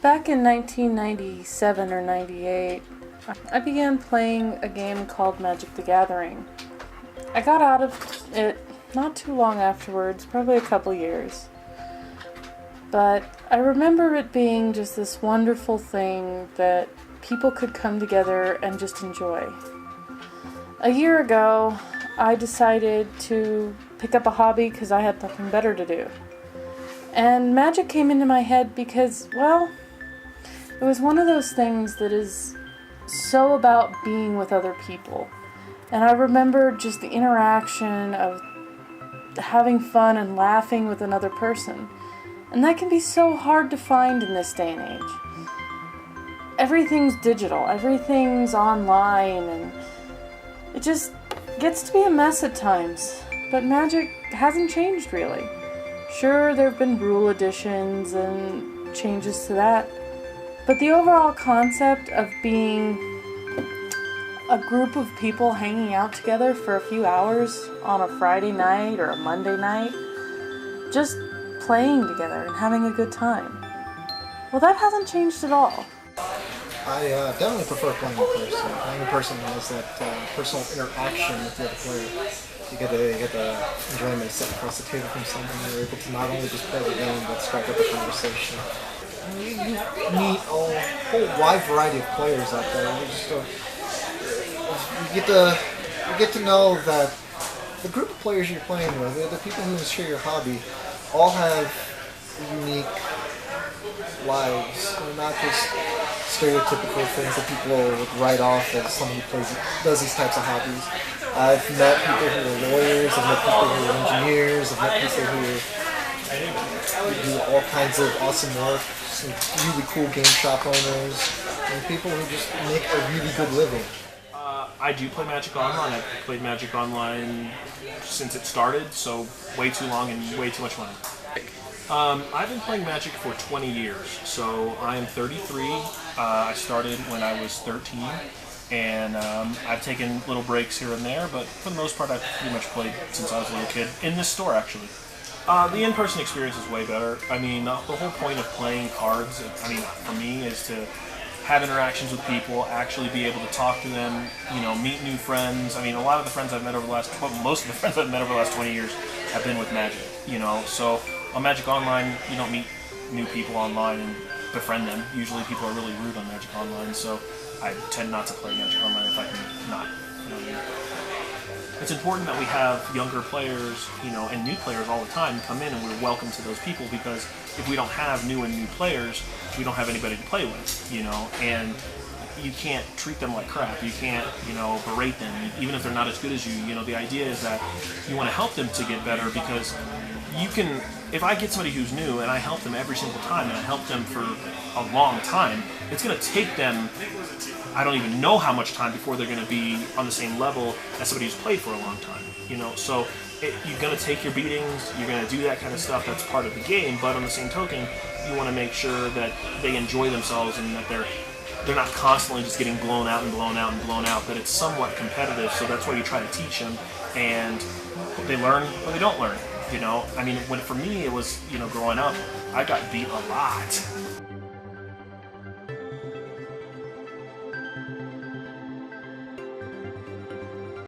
Back in 1997 or 98, I began playing a game called Magic the Gathering. I got out of it not too long afterwards, probably a couple years. But I remember it being just this wonderful thing that people could come together and just enjoy. A year ago, I decided to pick up a hobby because I had nothing better to do. And Magic came into my head because, well, it was one of those things that is so about being with other people. And I remember just the interaction of having fun and laughing with another person. And that can be so hard to find in this day and age. Everything's digital, everything's online, and it just gets to be a mess at times. But Magic hasn't changed really. Sure, there have been rule additions and changes to that, but the overall concept of being a group of people hanging out together for a few hours on a Friday night or a Monday night, just playing together and having a good time, well, that hasn't changed at all. I definitely prefer playing in person. Playing in person has that personal interaction with the other player. You get the enjoyment set across the table from someone. You're able to not only just play the game, but strike up a conversation. You meet a whole wide variety of players out there. You get to know that the group of players you're playing with, the people who share your hobby, all have unique lives. They're not just stereotypical things that people would write off as someone who does these types of hobbies. I've met people who are lawyers, I've met people who are engineers, I've met people who do all kinds of awesome work, some really cool game shop owners, and people who just make a really good living. I do play Magic Online. I've played Magic Online since it started, so way too long and way too much money. I've been playing Magic for 20 years, so I am 33. I started when I was 13, and I've taken little breaks here and there, but for the most part I've pretty much played since I was a little kid, in this store actually. The in-person experience is way better. I mean, the whole point of playing cards, for me, is to have interactions with people, actually be able to talk to them, meet new friends. A lot of the friends I've met over the last, most of the friends I've met over the last 20 years have been with Magic, so on Magic Online, you don't meet new people online and befriend them. Usually people are really rude on Magic Online, so I tend not to play Magic Online if I can not, It's important that we have younger players, and new players all the time come in, and we're welcome to those people, because if we don't have new players, we don't have anybody to play with, and you can't treat them like crap. You can't, berate them, even if they're not as good as you. The idea is that you want to help them to get better, because you can, if I get somebody who's new and I help them every single time, and I help them for a long time, it's going to take them, I don't even know how much time before they're going to be on the same level as somebody who's played for a long time, so you're going to take your beatings, you're going to do that kind of stuff, that's part of the game, but on the same token, you want to make sure that they enjoy themselves and that they're not constantly just getting blown out and blown out and blown out, that it's somewhat competitive, so that's why you try to teach them, and they learn or they don't learn, for me, it was, growing up, I got beat a lot,